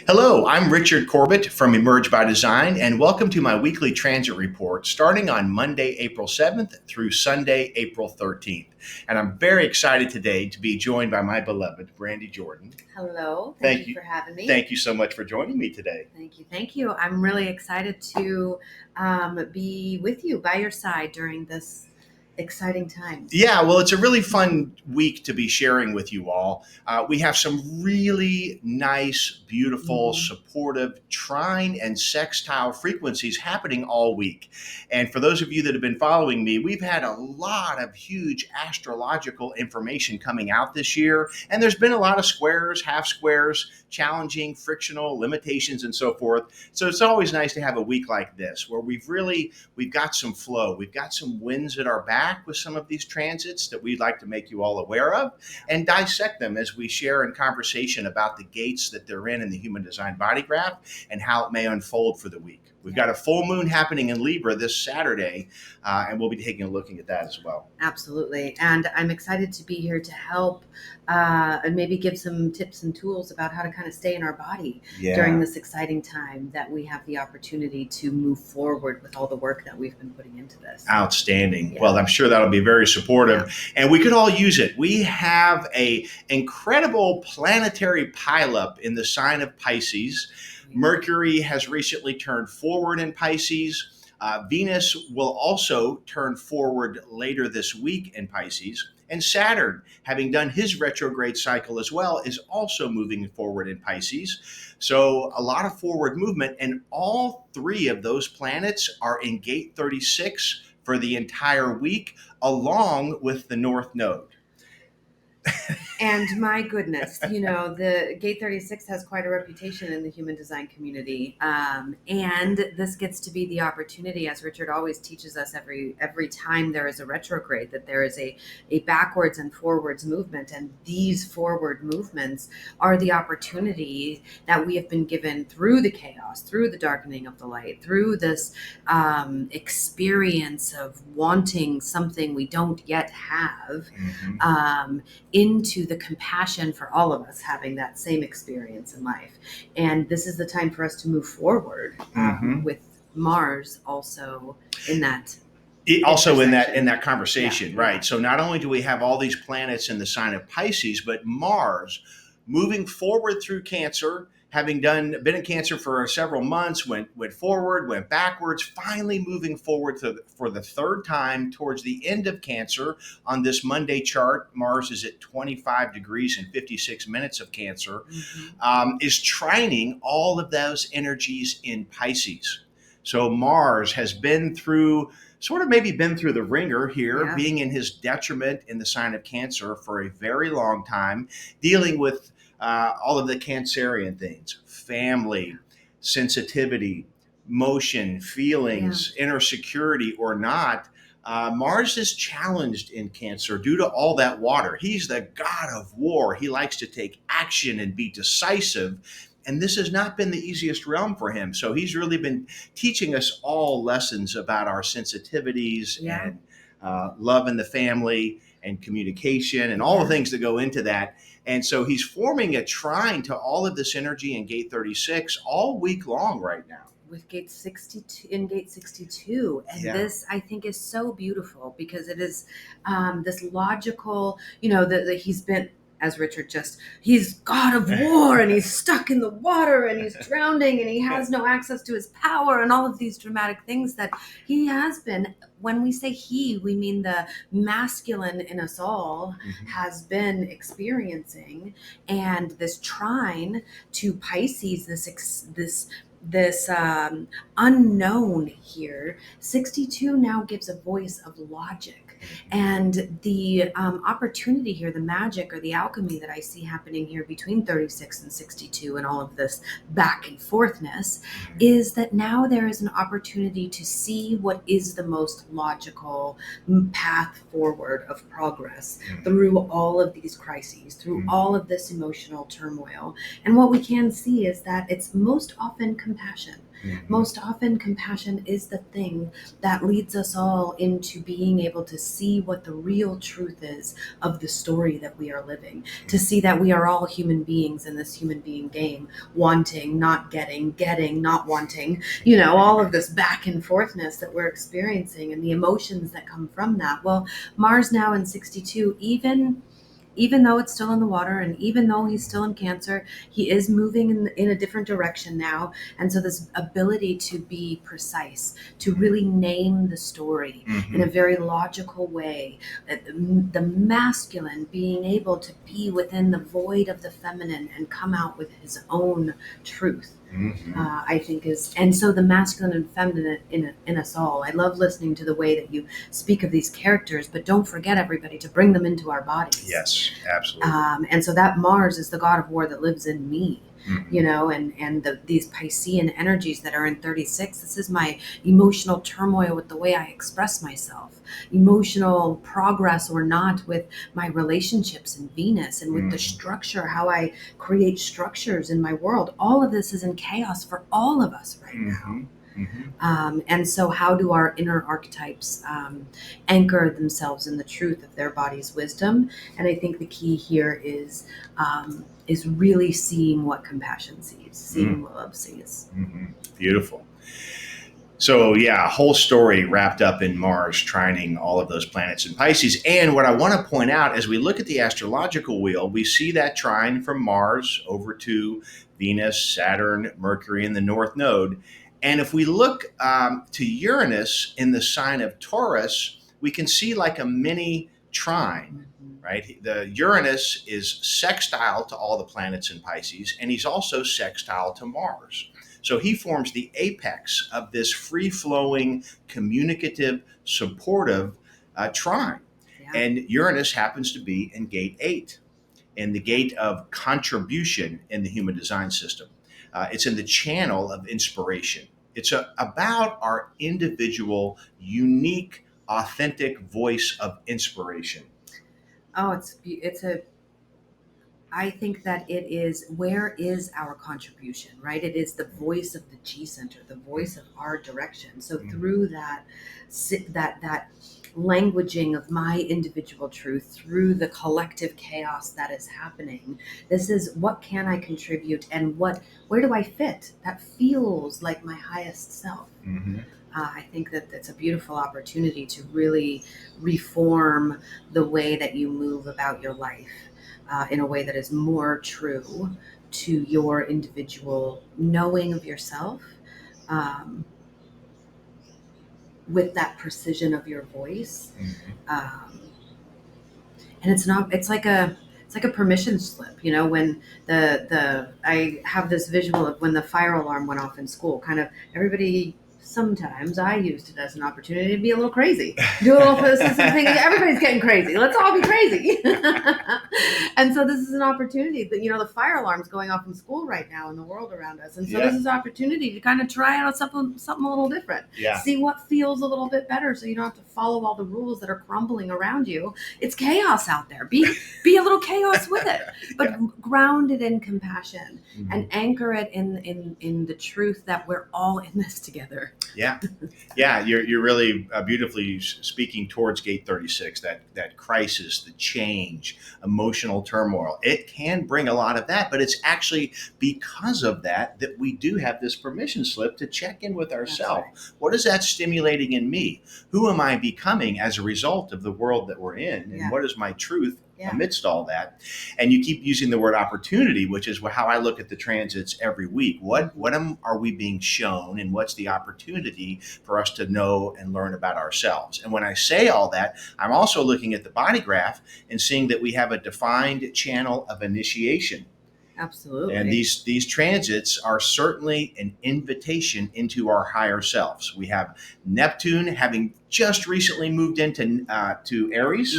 Hello, I'm Richard Corbett from Emerge by Design, and welcome to my weekly transit report starting on Monday, April 7th through Sunday, April 13th. And I'm very excited today to be joined by my beloved Brandy Jordan. Hello, thank you for having me. Thank you so much for joining me today. Thank you. I'm really excited to be with you by your side during this exciting time. Yeah, well, it's a really fun week to be sharing with you all. We have some really nice, beautiful, supportive trine and sextile frequencies happening all week. And for those of you that have been following me, we've had a lot of huge astrological information coming out this year. And there's been a lot of squares, half squares, challenging, frictional, limitations, and so forth. So it's always nice to have a week like this where we've got some flow. We've got some winds at our back with some of these transits that we'd like to make you all aware of and dissect them as we share in conversation about the gates that they're in the human design body graph and how it may unfold for the week. We've got a full moon happening in Libra this Saturday, and we'll be taking a look at that as well. Absolutely. And I'm excited to be here to help and maybe give some tips and tools about how to kind of stay in our body during this exciting time that we have the opportunity to move forward with all the work that we've been putting into this. Outstanding. Yeah. Well, I'm sure that'll be very supportive, and we could all use it. We have a incredible planetary pileup in the sign of Pisces. Mercury has recently turned forward in Pisces. Venus will also turn forward later this week in Pisces. And Saturn, having done his retrograde cycle as well, is also moving forward in Pisces. So a lot of forward movement, and all three of those planets are in gate 36 for the entire week, along with the North Node. And my goodness, the Gate 36 has quite a reputation in the human design community. And this gets to be the opportunity, as Richard always teaches us every time there is a retrograde, that there is a backwards and forwards movement. And these forward movements are the opportunity that we have been given through the chaos, through the darkening of the light, through this experience of wanting something we don't yet have, into the compassion for all of us having that same experience in life. And this is the time for us to move forward with Mars also in that. In that conversation, right? So not only do we have all these planets in the sign of Pisces, but Mars moving forward through Cancer, having been in Cancer for several months, went forward, went backwards, finally moving forward for the third time towards the end of Cancer. On this Monday chart, Mars is at 25 degrees and 56 minutes of Cancer, is trining all of those energies in Pisces. So Mars has been through the ringer here, being in his detriment in the sign of Cancer for a very long time, dealing with all of the Cancerian things: family, sensitivity, motion, feelings, inner security or not. Mars is challenged in Cancer due to all that water. He's the god of war. He likes to take action and be decisive. And this has not been the easiest realm for him. So he's really been teaching us all lessons about our sensitivities and love in the family and communication and all the things that go into that. And so he's forming a trine to all of this energy in gate 36 all week long right now. With gate 62. And this, I think, is so beautiful because it is this logical, that he's been, as Richard he's god of war and he's stuck in the water and he's drowning and he has no access to his power and all of these dramatic things that he has been. When we say he, we mean the masculine in us all has been experiencing. And this trine to Pisces, this unknown here, 62 now gives a voice of logic. And the opportunity here, the magic or the alchemy that I see happening here between 36 and 62 and all of this back and forthness is that now there is an opportunity to see what is the most logical path forward of progress through all of these crises, through all of this emotional turmoil. And what we can see is that it's most often compassion. Most often, compassion is the thing that leads us all into being able to see what the real truth is of the story that we are living, to see that we are all human beings in this human being game, wanting, not getting, getting, not wanting, all of this back and forthness that we're experiencing and the emotions that come from that. Well, Mars now in 62, even though it's still in the water and even though he's still in Cancer, he is moving in a different direction now. And so this ability to be precise, to really name the story in a very logical way, the masculine being able to be within the void of the feminine and come out with his own truth. I think and so the masculine and feminine in us all. I love listening to the way that you speak of these characters, but don't forget, everybody, to bring them into our bodies. Yes, absolutely. And so that Mars is the god of war that lives in me. And these Piscean energies that are in 36. This is my emotional turmoil with the way I express myself, emotional progress or not with my relationships in Venus, and with the structure, how I create structures in my world. All of this is in chaos for all of us right now. And so how do our inner archetypes anchor themselves in the truth of their body's wisdom? And I think the key here is really seeing what compassion sees, seeing what love sees. Beautiful. So yeah, a whole story wrapped up in Mars trining all of those planets in Pisces. And what I want to point out, as we look at the astrological wheel, we see that trine from Mars over to Venus, Saturn, Mercury in the North Node. And if we look to Uranus in the sign of Taurus, we can see like a mini trine, right? The Uranus is sextile to all the planets in Pisces, and he's also sextile to Mars. So he forms the apex of this free-flowing, communicative, supportive trine. Yeah. And Uranus happens to be in gate 8, in the gate of contribution in the human design system. It's in the channel of inspiration. It's about our individual, unique, authentic voice of inspiration. Oh, I think that it is, where is our contribution, right? It is the voice of the G center, the voice of our direction. So through that languaging of my individual truth, through the collective chaos that is happening, this is what can I contribute, and where do I fit that feels like my highest self. I think that it's a beautiful opportunity to really reform the way that you move about your life in a way that is more true to your individual knowing of yourself, with that precision of your voice. And it's like a permission slip, when I have this visual of when the fire alarm went off in school, kind of everybody. Sometimes I used it as an opportunity to be a little crazy, do a little thing. Everybody's getting crazy. Let's all be crazy. And so this is an opportunity that, the fire alarm's going off in school right now in the world around us. And so this is an opportunity to kind of try out something a little different. Yeah. See what feels a little bit better, so you don't have to follow all the rules that are crumbling around you. It's chaos out there. Be a little chaos with it, but ground it in compassion and anchor it in the truth that we're all in this together. Yeah. You're really beautifully speaking towards gate 36, that crisis, the change, emotional turmoil. It can bring a lot of that, but it's actually because of that we do have this permission slip to check in with ourselves. Right. What is that stimulating in me? Who am I becoming as a result of the world that we're in? And what is my truth amidst all that? And you keep using the word opportunity, which is how I look at the transits every week. What are we being shown, and what's the opportunity for us to know and learn about ourselves? And when I say all that, I'm also looking at the body graph and seeing that we have a defined channel of initiation. Absolutely. And these transits are certainly an invitation into our higher selves. We have Neptune having just recently moved into to Aries.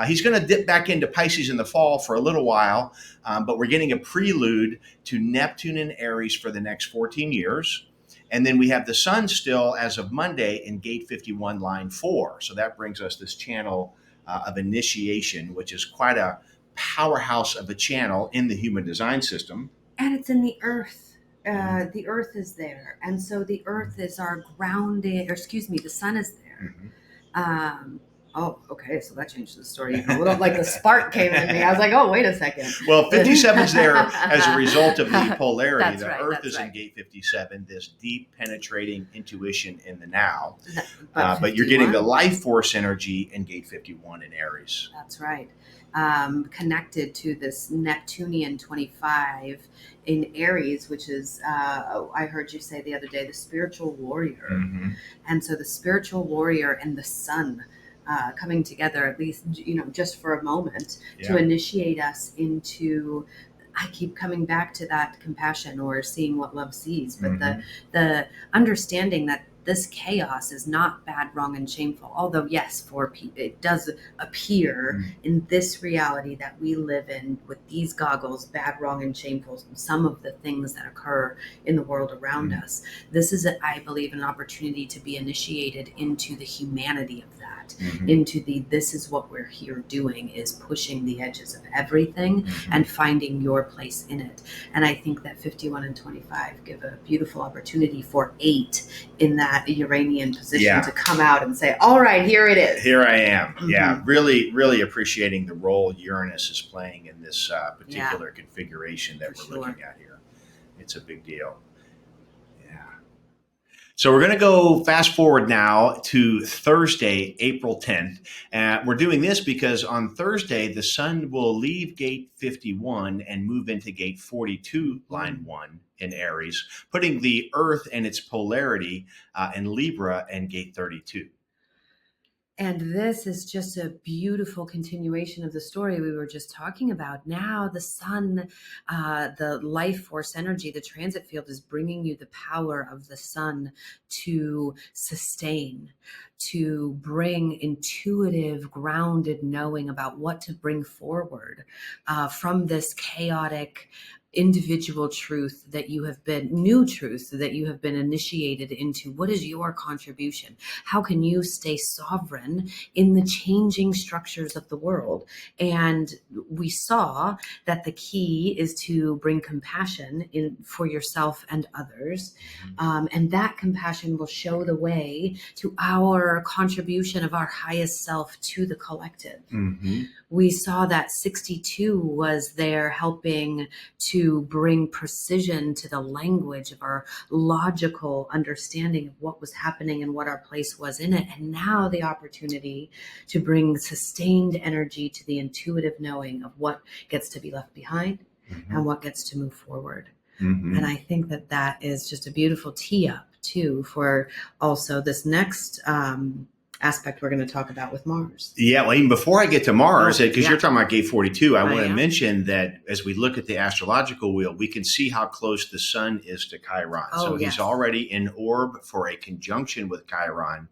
He's going to dip back into Pisces in the fall for a little while, but we're getting a prelude to Neptune in Aries for the next 14 years. And then we have the Sun still, as of Monday, in gate 51, line 4. So that brings us this channel of initiation, which is quite a powerhouse of a channel in the human design system. And it's in the earth. The Earth is there, and so the Earth is our grounding. Or excuse me, the Sun is there. Um, oh, okay, so that changed the story even a little. Like the spark came in me. I was like, oh, wait a second. Well, 57's there as a result of the polarity. That's the right, Earth that's is in right. gate 57, this deep penetrating intuition in the now. But But you're getting the 51? life force energy in gate 51 in Aries. That's right. Connected to this Neptunian 25 in Aries, which is, I heard you say the other day, the spiritual warrior. Mm-hmm. And so the spiritual warrior and the sun coming together, at least, just for a moment, to initiate us into. I keep coming back to that compassion or seeing what love sees, but the understanding that this chaos is not bad, wrong, and shameful. Although, yes, for people, it does appear in this reality that we live in with these goggles, bad, wrong, and shameful, some of the things that occur in the world around us. This is, I believe, an opportunity to be initiated into the humanity of that, into this is what we're here doing, is pushing the edges of everything and finding your place in it. And I think that 51 and 25 give a beautiful opportunity for 8 in that Uranian position to come out and say, all right, here it is. Here I am. Yeah, really, really appreciating the role Uranus is playing in this particular configuration that we're looking at here. It's a big deal. Yeah. So we're going to go fast forward now to Thursday, April 10th. We're doing this because on Thursday, the sun will leave gate 51 and move into gate 42, line 1 in Aries, putting the Earth and its polarity in Libra and gate 32. And this is just a beautiful continuation of the story we were just talking about. Now the sun, the life force energy, the transit field is bringing you the power of the sun to sustain, to bring intuitive, grounded knowing about what to bring forward from this chaotic individual truth that you have been, new truth that you have been initiated into. What is your contribution? How can you stay sovereign in the changing structures of the world? And we saw that the key is to bring compassion in for yourself and others. And that compassion will show the way to our contribution of our highest self to the collective. We saw that 62 was there helping to bring precision to the language of our logical understanding of what was happening and what our place was in it. And now the opportunity to bring sustained energy to the intuitive knowing of what gets to be left behind and what gets to move forward. And I think that that is just a beautiful tee up too for also this next aspect we're going to talk about with Mars. Yeah, well, even before I get to Mars, because you're talking about gate 42, I want to mention that as we look at the astrological wheel, we can see how close the sun is to Chiron. So he's already in orb for a conjunction with Chiron.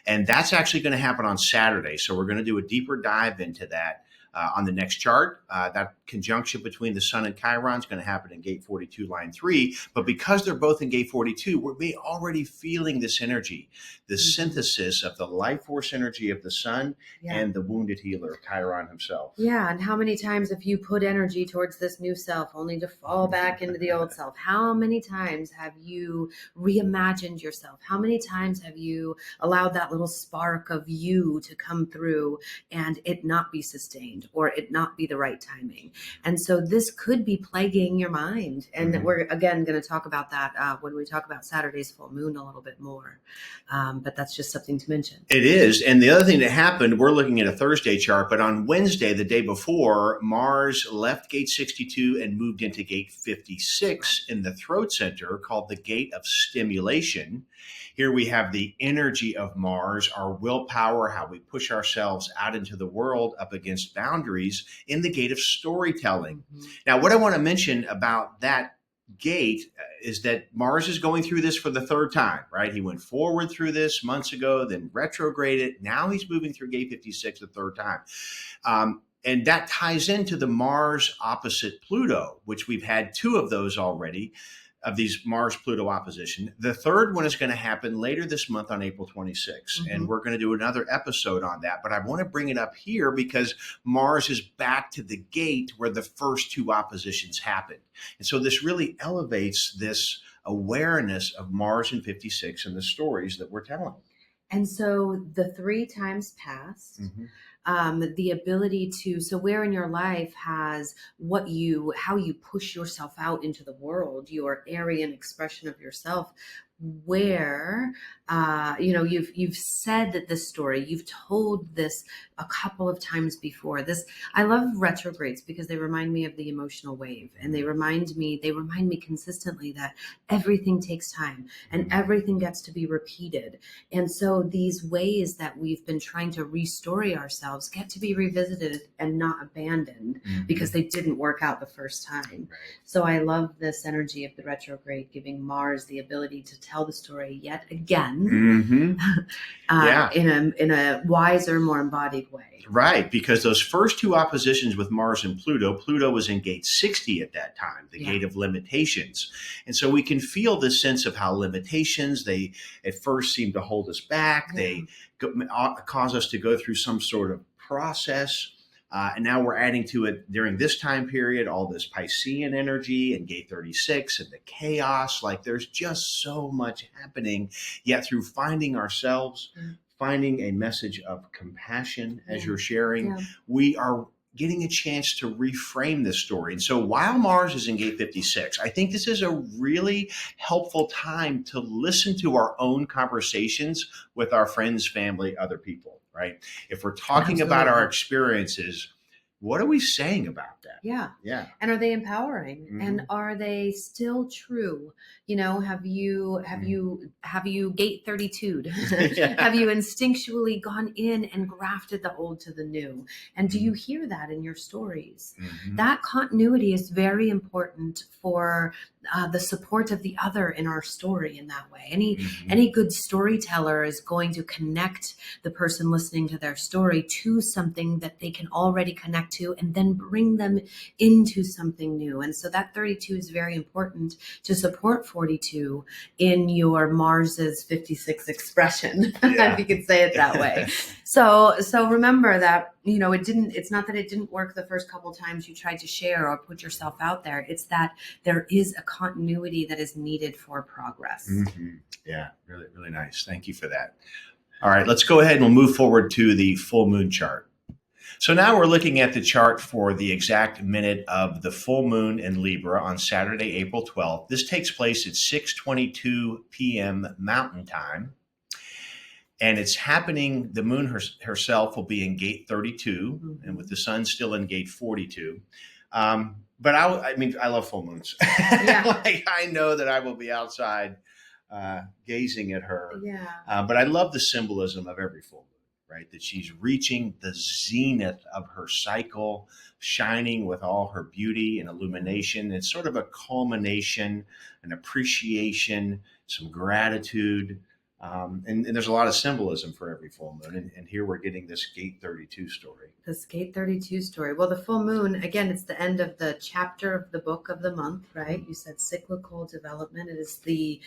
And that's actually going to happen on Saturday. So we're going to do a deeper dive into that on the next chart. That conjunction between the sun and Chiron is going to happen in gate 42, line 3. But because they're both in gate 42, we're already feeling this energy, the synthesis of the life force energy of the sun and the wounded healer, Chiron himself. Yeah, and how many times have you put energy towards this new self only to fall back into the old self? How many times have you reimagined yourself? How many times have you allowed that little spark of you to come through and it not be sustained or it not be the right timing? And so this could be plaguing your mind. And we're, again, going to talk about that when we talk about Saturday's full moon a little bit more. But that's just something to mention. It is. And the other thing that happened, we're looking at a Thursday chart, but on Wednesday, the day before, Mars left gate 62 and moved into gate 56 in the throat center, called the gate of stimulation. Here we have the energy of Mars, our willpower, how we push ourselves out into the world up against boundaries in the gate of storytelling. Now, what I want to mention about that gate is that Mars is going through this for the third time, right? He went forward through this months ago, then retrograded. Now he's moving through gate 56 the third time. And that ties into the Mars opposite Pluto, which we've had 2 of those already. of these Mars-Pluto opposition. The third one is going to happen later this month on April 26th, and we're going to do another episode on that. But I want to bring it up here because Mars is back to the gate where the first two oppositions happened. And so this really elevates this awareness of Mars in 56 and the stories that we're telling. And so the 3 times past, the ability to, so where in your life has how you push yourself out into the world, your area and expression of yourself, where, you've said that this story, you've told this a couple of times before. I love retrogrades because they remind me of the emotional wave, and they remind me consistently that everything takes time and everything gets to be repeated. And so these ways that we've been trying to restory ourselves get to be revisited and not abandoned because they didn't work out the first time. Right. So I love this energy of the retrograde, giving Mars the ability to tell the story yet again, in a wiser, more embodied way. Right, because those first two oppositions with Mars and Pluto was in gate 60 at that time, the gate of limitations. And so we can feel this sense of how limitations, they at first seem to hold us back. They cause us to go through some sort of process. And now we're adding to it during this time period, all this Piscean energy and gate 36 and the chaos. Like there's just so much happening. Yet through finding ourselves, finding a message of compassion as you're sharing, we are getting a chance to reframe this story. And so while Mars is in gate 56, I think this is a really helpful time to listen to our own conversations with our friends, family, other people. Right? If we're talking about our experiences, what are we saying about that? Yeah. And are they empowering? And are they still true? Have you gate 32'd? Have you instinctually gone in and grafted the old to the new? And do you hear that in your stories? That continuity is very important for the support of the other in our story in that way. Any good storyteller is going to connect the person listening to their story to something that they can already connect to and then bring them into something new. And so that 32 is very important to support 42 in your Mars's 56 expression, if you could say it that way. So remember that, it's not that it didn't work the first couple times you tried to share or put yourself out there. It's that there is a continuity that is needed for progress. Yeah, really, really nice. Thank you for that. All right, let's go ahead and we'll move forward to the full moon chart. So now we're looking at the chart for the exact minute of the full moon in Libra on Saturday, April 12th. This takes place at 6:22 p.m. Mountain Time. And it's happening, the moon herself will be in gate 32, and with the sun still in gate 42. But I love full moons. I know that I will be outside gazing at her. But I love the symbolism of every full moon. Right, that she's reaching the zenith of her cycle, shining with all her beauty and illumination. It's sort of a culmination, an appreciation, some gratitude. And there's a lot of symbolism for every full moon. And here we're getting this gate 32 story. This gate 32 story. Well, the full moon, again, it's the end of the chapter of the book of the month, right? You said cyclical development. It is the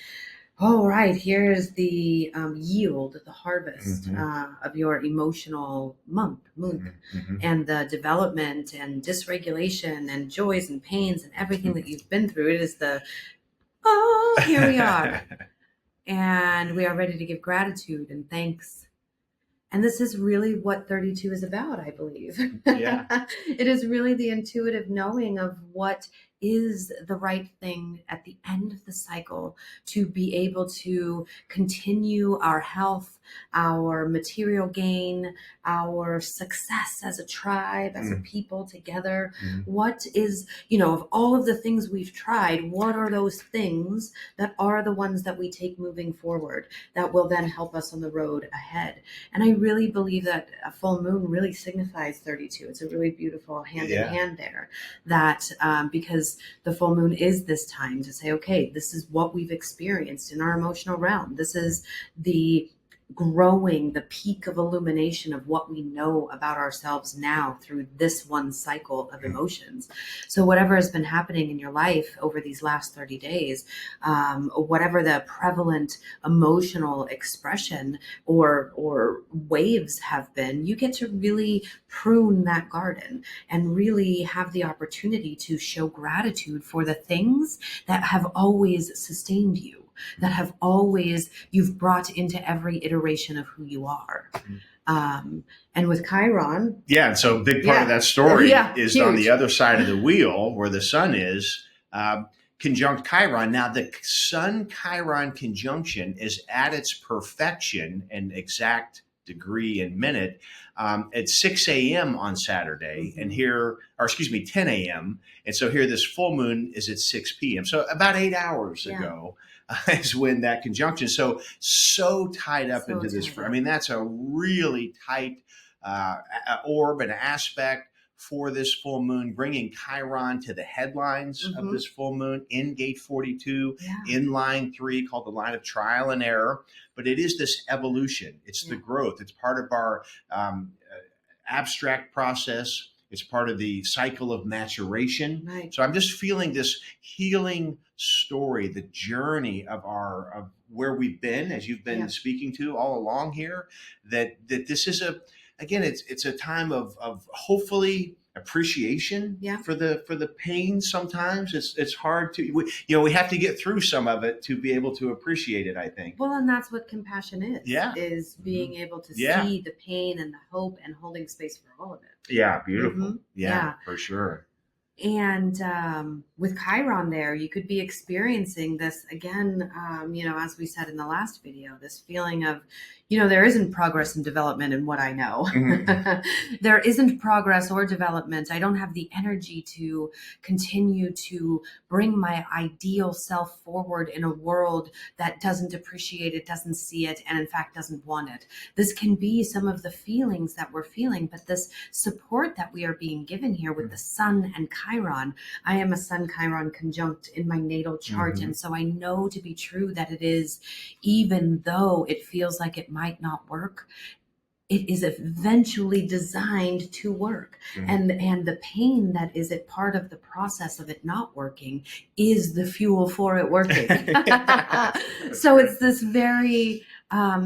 here is the yield, the harvest of your emotional moon, and the development and dysregulation and joys and pains and everything that you've been through. It is here we are. And we are ready to give gratitude and thanks. And this is really what 32 is about, I believe. It is really the intuitive knowing of what is the right thing at the end of the cycle to be able to continue our health, our material gain, our success as a tribe, as a people together. What is, of all of the things we've tried, what are those things that are the ones that we take moving forward that will then help us on the road ahead? And I really believe that a full moon really signifies 32. It's a really beautiful hand in hand there, that because the full moon is this time to say, okay, this is what we've experienced in our emotional realm. This is the growing the peak of illumination of what we know about ourselves now through this one cycle of emotions. So whatever has been happening in your life over these last 30 days, whatever the prevalent emotional expression or waves have been, you get to really prune that garden and really have the opportunity to show gratitude for the things that have always sustained you, that have always you've brought into every iteration of who you are. And with Chiron, and so a big part of that story is huge. on the other side of the wheel where the sun is, conjunct Chiron. Now the Sun-Chiron conjunction is at its perfection and exact degree and minute at 6 a.m. on Saturday, and 10 a.m. And so here this full moon is at 6 p.m. So about 8 hours ago is when that conjunction. So tied up into this. I mean, that's a really tight orb and aspect for this full moon, bringing Chiron to the headlines of this full moon in gate 42, in line 3, called the line of trial and error. But it is this evolution. It's the growth. It's part of our abstract process. It's part of the cycle of maturation. Right. So I'm just feeling this healing story, the journey of where we've been, as you've been speaking to all along here, that this is it's a time of hopefully appreciation for the pain. Sometimes it's hard to, we have to get through some of it to be able to appreciate it, I think. Well, and that's what compassion is. Is being able to see the pain and the hope and holding space for all of it. Yeah, beautiful. Yeah, for sure. And with Chiron there, you could be experiencing this again, as we said in the last video, this feeling of, there isn't progress and development in what I know. There isn't progress or development. I don't have the energy to continue to bring my ideal self forward in a world that doesn't appreciate it, doesn't see it, and in fact doesn't want it. This can be some of the feelings that we're feeling, but this support that we are being given here with the Sun and Chiron. I am a Sun-Chiron conjunct in my natal chart, and so I know to be true that it is, even though it feels like it might not work, it is eventually designed to work. And the pain that is a part of the process of it not working is the fuel for it working. So it's this very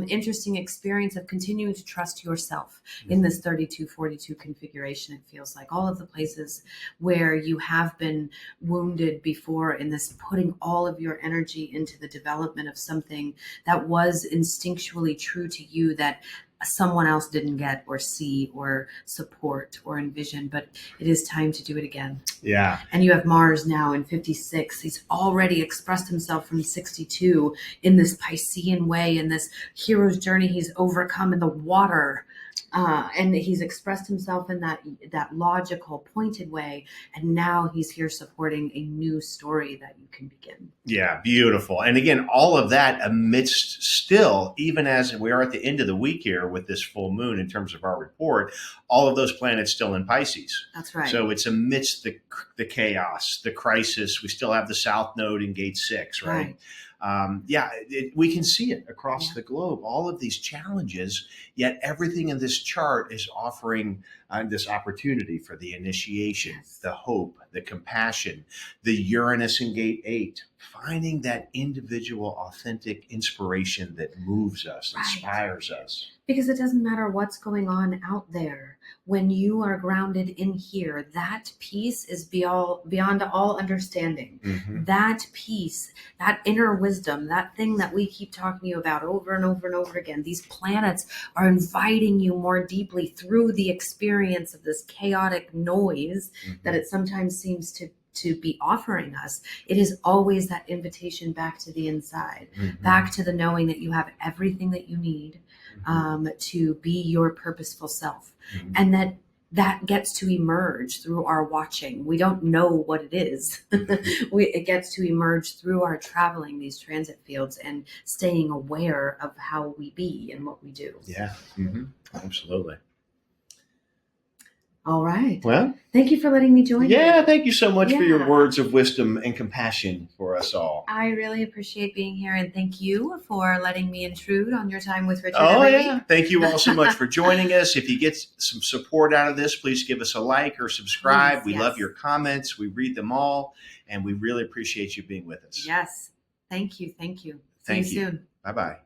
interesting experience of continuing to trust yourself in this 32-42 configuration. It feels like all of the places where you have been wounded before, in this putting all of your energy into the development of something that was instinctually true to you, that someone else didn't get or see or support or envision, but it is time to do it again. Yeah. And you have Mars now in 56. He's already expressed himself from 62 in this Piscean way, in this hero's journey he's overcome in the water. And he's expressed himself in that logical, pointed way. And now he's here supporting a new story that you can begin. Yeah, beautiful. And again, all of that amidst still, even as we are at the end of the week here with this full moon in terms of our report, all of those planets still in Pisces. That's right. So it's amidst the chaos, the crisis. We still have the South Node in gate 6, right? We can see it across the globe, all of these challenges, yet everything in this chart is offering this opportunity for the initiation, the hope, the compassion, the Uranus in gate 8, finding that individual authentic inspiration that moves us, inspires us. Because it doesn't matter what's going on out there. When you are grounded in here, that peace is beyond all understanding. That peace, that inner wisdom, that thing that we keep talking to you about over and over and over again, these planets are inviting you more deeply through the experience of this chaotic noise that it sometimes seems to be offering us. It is always that invitation back to the inside, back to the knowing that you have everything that you need to be your purposeful self. And that gets to emerge through our watching. We don't know what it is. It gets to emerge through our traveling these transit fields and staying aware of how we be and what we do. Yeah, absolutely. All right. Well, thank you for letting me join yeah, you. thank you so much for your Yeah. words of wisdom and compassion for us all. I really appreciate being here, and thank you for letting me intrude on your time with Richard Oh, every yeah. week. Thank you all so much for joining us. If you get some support out of this, please give us a like or subscribe. Please, We yes. love your comments. We read them all, and we really appreciate you being with us. Yes. Thank you. Thank you. See Thank you you. soon. Bye-bye.